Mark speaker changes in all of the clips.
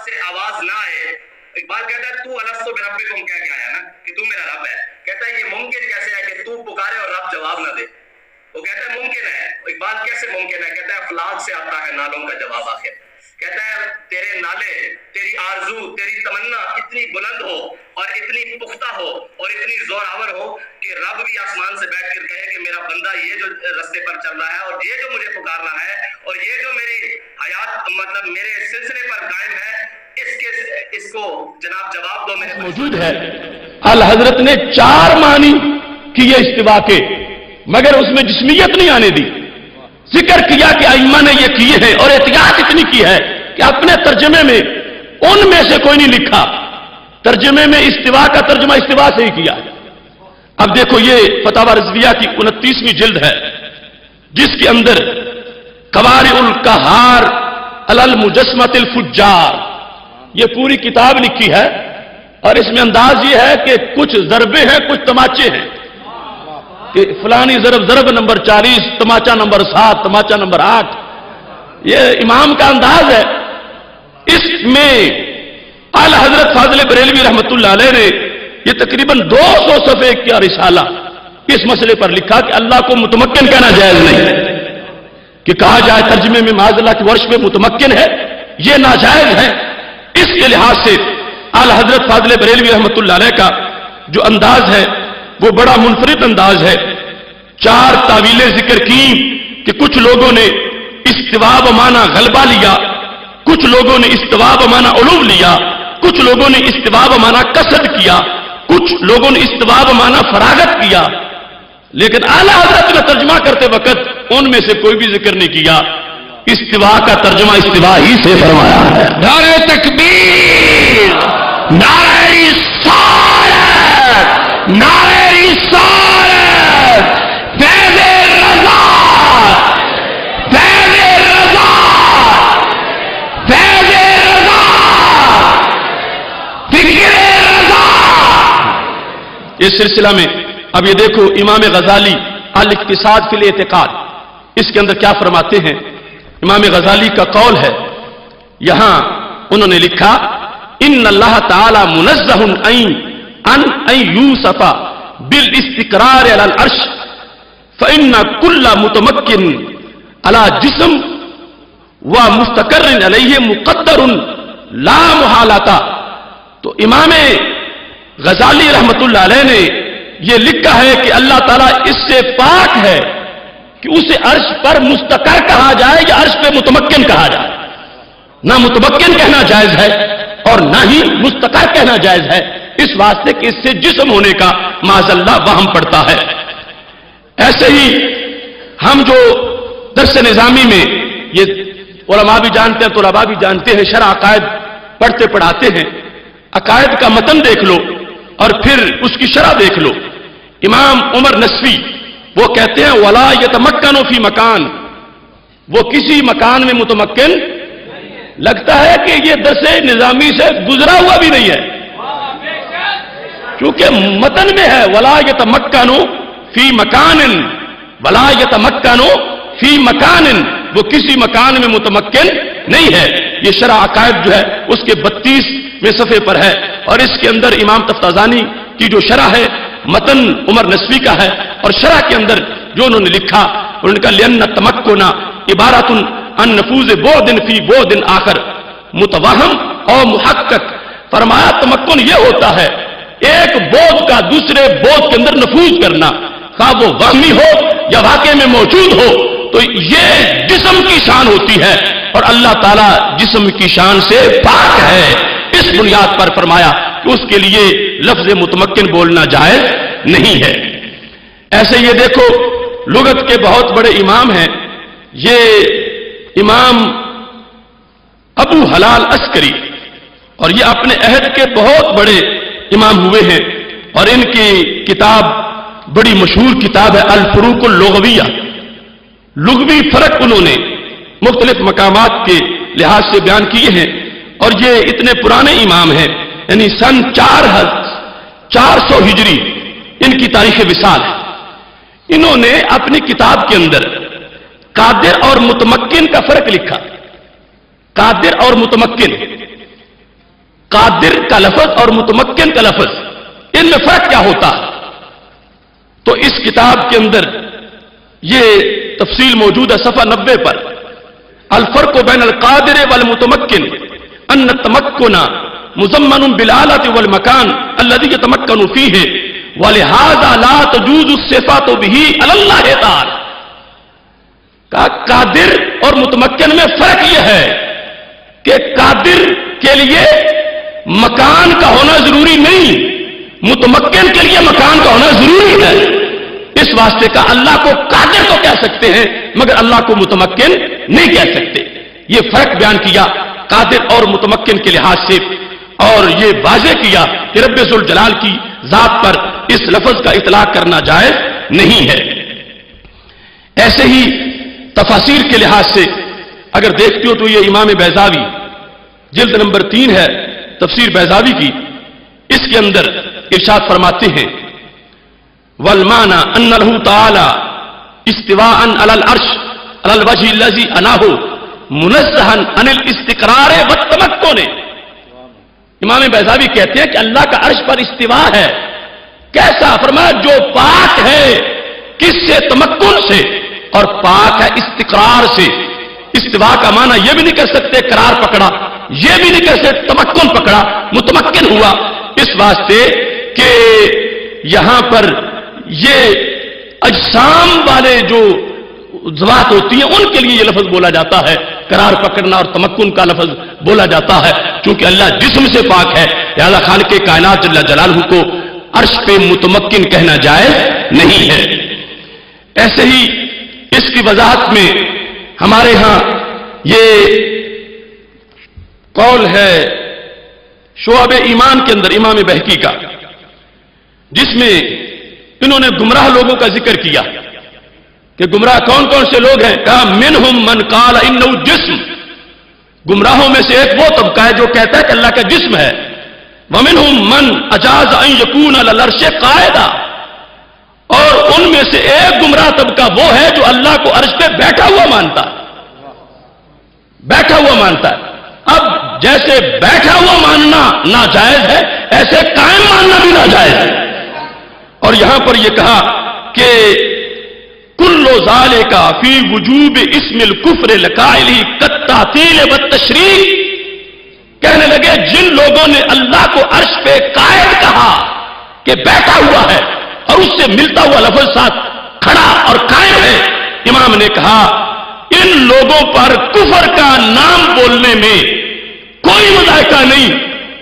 Speaker 1: سے آواز نہ آئے. اقبال کہتا ہے تو الستو بربکم کہہ کے آیا نا کہ تو میرا رب ہے. کہتا ہے یہ ممکن کیسے ہے کہ تو پکارے اور رب جواب نہ دے. وہ کہتا ہے ممکن ہے. اقبال کیسے ممکن ہے؟ کہتا ہے افلاک سے آتا ہے نالوں کا جواب آخر. کہتا ہے تیرے نالے، تیری آرزو، تیری تمنا اتنی بلند ہو اور اتنی پختہ ہو اور اتنی زور آور ہو کہ رب بھی آسمان سے بیٹھ کر کہے کہ میرا بندہ یہ جو رستے پر چل رہا ہے اور یہ جو مجھے پکار رہا ہے اور یہ جو میری حیات مطلب میرے سلسلے پر قائم ہے، اس کو جناب جواب دو. میرے
Speaker 2: موجود ہے الحضرت نے 4 معنی کیے استوا کے، مگر اس میں جسمیت نہیں آنے دی. ذکر کیا کہ ائمہ نے یہ کیے ہیں اور احتیاط اتنی کی ہے کہ اپنے ترجمے میں ان میں سے کوئی نہیں لکھا. ترجمے میں استوا کا ترجمہ استوا سے ہی کیا. اب دیکھو یہ فتاوی رضویہ کی 29ویں جلد ہے جس کے اندر قوارع القہار علی المجسمۃ الفجار یہ پوری کتاب لکھی ہے. اور اس میں انداز یہ ہے کہ کچھ ضربے ہیں کچھ تماچے ہیں کہ فلانی ضرب نمبر 40، تماچا نمبر 7، تماچا نمبر 8. یہ امام کا انداز ہے. اس میں اعلی حضرت فاضل بریلوی رحمۃ اللہ علیہ نے یہ تقریباً 200 صفحے کا رسالہ اس مسئلے پر لکھا کہ اللہ کو متمکن کہنا جائز نہیں کہ کہا جائے ترجمے میں معاذ اللہ کی ورش میں متمکن ہے، یہ ناجائز ہے. اس کے لحاظ سے اعلی حضرت فاضل بریلوی رحمۃ اللہ علیہ کا جو انداز ہے وہ بڑا منفرد انداز ہے. 4 تعویلیں ذکر کی کہ کچھ لوگوں نے استوا بمعنی غلبہ لیا، کچھ لوگوں نے استوا بمعنی علو لیا، کچھ لوگوں نے استوا بمعنی قصد کیا، کچھ لوگوں نے استوا بمعنی فراغت کیا. لیکن اعلی حضرت نے ترجمہ کرتے وقت ان میں سے کوئی بھی ذکر نہیں کیا. استوا کا ترجمہ استوا ہی سے فرمایا ہے.
Speaker 3: نعرہ تکبیر، نعرہ رسالت، نعرہ رسالت، فیض رضا، فیض رضا، فیض رضا، فکر رضا.
Speaker 2: اس سلسلہ میں اب یہ دیکھو امام غزالی الاقتصاد فی الاعتقاد اس کے اندر کیا فرماتے ہیں. امام غزالی کا قول ہے، یہاں انہوں نے لکھا ان اللہ تعالی منزہ ان یوصف بالاستقرار علی العرش فإن كل متمکن علی جسم ومستقر علیہ مقدر لا محالۃ. تو امام غزالی رحمت اللہ علیہ نے یہ لکھا ہے کہ اللہ تعالیٰ اس سے پاک ہے کہ اسے عرش پر مستقر کہا جائے یا عرش پہ متمکن کہا جائے. نہ متمکن کہنا جائز ہے اور نہ ہی مستقر کہنا جائز ہے، اس واسطے کہ اس سے جسم ہونے کا معاذ اللہ وہم پڑتا ہے. ایسے ہی ہم جو درس نظامی میں یہ علماء بھی جانتے ہیں، طلباء بھی جانتے ہیں، شرح عقائد پڑھتے پڑھاتے ہیں. عقائد کا متن دیکھ لو اور پھر اس کی شرح دیکھ لو. امام عمر نسوی وہ کہتے ہیں ولا یتمکن فی مکان، وہ کسی مکان میں متمکن لگتا ہے کہ یہ درس نظامی سے گزرا ہوا بھی نہیں ہے کیونکہ متن میں ہے ولا یتمکن فی مکان، ولا یتمکن فی مکان، وہ کسی مکان میں متمکن نہیں ہے. یہ شرح عقائد جو ہے اس کے 32ویں صفحے پر ہے اور اس کے اندر امام تفتازانی کی جو شرح ہے متن عمر نسوی کا ہے اور شرح کے اندر جو انہوں نے لکھا انہوں نے کہا لأن التمکن عبارت عن نفوذ بعد فی بعد آخر متوہم اور محقق. فرمایا تمکن یہ ہوتا ہے ایک بعد کا دوسرے بعد کے اندر نفوذ کرنا، خواہ وہ وہمی ہو یا واقع میں موجود ہو. تو یہ جسم کی شان ہوتی ہے اور اللہ تعالیٰ جسم کی شان سے پاک ہے. اس بنیاد پر فرمایا کہ اس کے لیے لفظ متمکن بولنا جائز نہیں ہے. ایسے یہ دیکھو لغت کے بہت بڑے امام ہیں، یہ امام ابو حلال عسکری اور یہ اپنے عہد کے بہت بڑے امام ہوئے ہیں اور ان کی کتاب بڑی مشہور کتاب ہے الفروق اللغویہ. لغوی فرق انہوں نے مختلف مقامات کے لحاظ سے بیان کیے ہیں اور یہ اتنے پرانے امام ہیں، یعنی سن 400 ہجری ان کی تاریخ وصال ہے. انہوں نے اپنی کتاب کے اندر قادر اور متمکن کا فرق لکھا. قادر اور متمکن قادر کا لفظ اور متمکن کا لفظ، ان میں فرق کیا ہوتا ہے؟ تو اس کتاب کے اندر یہ تفصیل موجود ہے صفحہ 90 پر. الفرق بین القادر والمتمکن ان التمکن مضمن بالآلۃ والمکان الذي يتمكن فيه ولهذا لا تجوز الصفات به علی اللہ تعالی. قادر اور متمکن میں فرق یہ ہے کہ قادر کے لیے مکان کا ہونا ضروری نہیں، متمکن کے لیے مکان کا ہونا ضروری ہے. اس واسطے کا اللہ کو قادر تو کہہ سکتے ہیں مگر اللہ کو متمکن نہیں کہہ سکتے. یہ فرق بیان کیا قادر اور متمکن کے لحاظ سے، اور یہ واضح کیا کہ رب ذوالجلال کی ذات پر اس لفظ کا اطلاق کرنا جائز نہیں ہے. ایسے ہی تفاسیر کے لحاظ سے اگر دیکھتے ہو تو یہ امام بیضاوی جلد نمبر 3 ہے تفسیر بیضاوی کی، اس کے اندر ارشاد فرماتے ہیں والمعنى ان له تعالى استواء على العرش على الوجه الذي اناه منزها عن الاستقرار والتمكن. امام بیضاوی کہتے ہیں کہ اللہ کا عرش پر استواء ہے. کیسا؟ فرمایا جو پاک ہے کس سے؟ تمکن سے، اور پاک ہے استقرار سے. استواء کا معنی یہ بھی نہیں کر سکتے قرار پکڑا، یہ بھی نہیں کر سکتے تمکن پکڑا، متمکن ہوا. اس واسطے کہ یہاں پر یہ اجسام والے جو ذوات ہوتی ہیں ان کے لیے یہ لفظ بولا جاتا ہے، قرار پکڑنا اور تمکن کا لفظ بولا جاتا ہے. چونکہ اللہ جسم سے پاک ہے لہذا خالق کائنات جل جلالہ کو عرش پہ متمکن کہنا جائز نہیں ہے. ایسے ہی اس کی وضاحت میں ہمارے ہاں یہ قول ہے شعب ایمان کے اندر امام بہقی کا، جس میں انہوں نے گمراہ لوگوں کا ذکر کیا کہ گمراہ کون کون سے لوگ ہیں. کہا منہم من قال انہ جسم، گمراہوں میں سے ایک وہ طبقہ ہے جو کہتا ہے کہ اللہ کا جسم ہے. ومنہم من اجاز ان یکون علی العرش قائدا، اور ان میں سے ایک گمراہ طبقہ وہ ہے جو اللہ کو عرش پہ بیٹھا ہوا مانتا ہے، بیٹھا ہوا مانتا ہے. اب جیسے بیٹھا ہوا ماننا ناجائز ہے ایسے قائم ماننا بھی ناجائز ہے. اور یہاں پر یہ کہا کہ کل ذالک فی وجوب اسم الکفر لقائلہ کالتعطیل والتشریک. کہنے لگے جن لوگوں نے اللہ کو عرش پہ قائد کہا کہ بیٹھا ہوا ہے اور اس سے ملتا ہوا لفظ ساتھ کھڑا اور قائم ہے، امام نے کہا ان لوگوں پر کفر کا نام بولنے میں کوئی مذائقہ نہیں.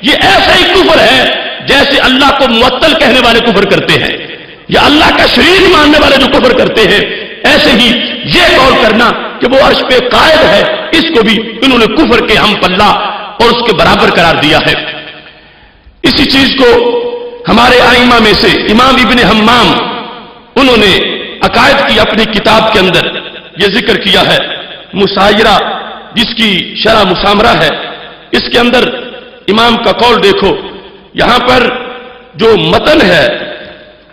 Speaker 2: یہ ایسا ہی کفر ہے جیسے اللہ کو معطل کہنے والے کفر کرتے ہیں یا اللہ کا شریک ماننے والے جو کفر کرتے ہیں. ایسے ہی یہ قول کرنا کہ وہ عرش پہ قائد ہے، اس کو بھی انہوں نے کفر کے ہم پلہ اور اس کے برابر قرار دیا ہے. اسی چیز کو ہمارے ائمہ میں سے امام ابن حمام انہوں نے عقائد کی اپنی کتاب کے اندر یہ ذکر کیا ہے مسایرہ، جس کی شرح مسامرہ ہے. اس کے اندر امام کا قول دیکھو، یہاں پر جو متن ہے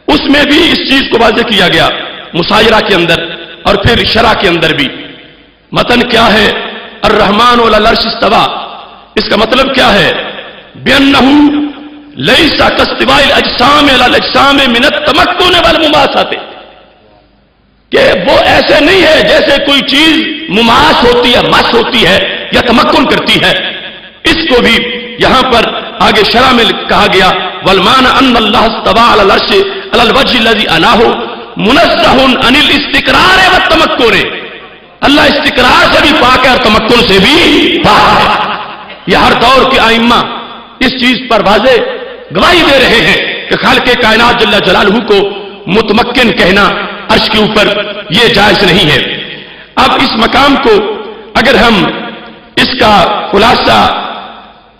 Speaker 2: اس میں بھی اس چیز کو واضح کیا گیا مسایرہ کے اندر اور پھر شرح کے اندر بھی. متن کیا ہے؟ الرحمن علی العرش استوى. اس کا مطلب کیا ہے؟ بأنہ لیس کاستواء الاجسام علی الاجسام من التمکن والمماسۃ، کہ وہ ایسے نہیں ہے جیسے کوئی چیز مماس ہوتی ہے، مس ہوتی ہے یا تمکن کرتی ہے. اس کو بھی یہاں پر آگے شرح میں کہا گیا والمعنى ان اللہ استوى علی العرش علی الوجه الذي اناہ منزہ عن الاستقرار والتمکن. اللہ استقرار سے بھی پاک ہے اور تمکن سے بھی پاک ہے. یہ ہر دور کے ائمہ اس چیز پر واضح گواہی دے رہے ہیں کہ خالق کائنات جل جلالہ کو متمکن کہنا عرش کے اوپر یہ جائز نہیں ہے. اب اس مقام کو اگر ہم اس کا خلاصہ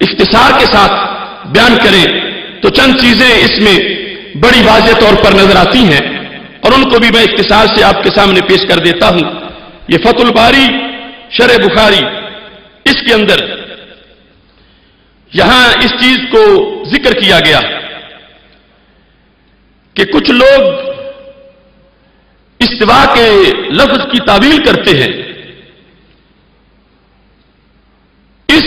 Speaker 2: اختصار کے ساتھ بیان کریں تو چند چیزیں اس میں بڑی واضح طور پر نظر آتی ہیں اور ان کو بھی میں اختصار سے آپ کے سامنے پیش کر دیتا ہوں. یہ فتح الباری شرح بخاری، اس کے اندر یہاں اس چیز کو ذکر کیا گیا کہ کچھ لوگ استوا کے لفظ کی تعویل کرتے ہیں. اس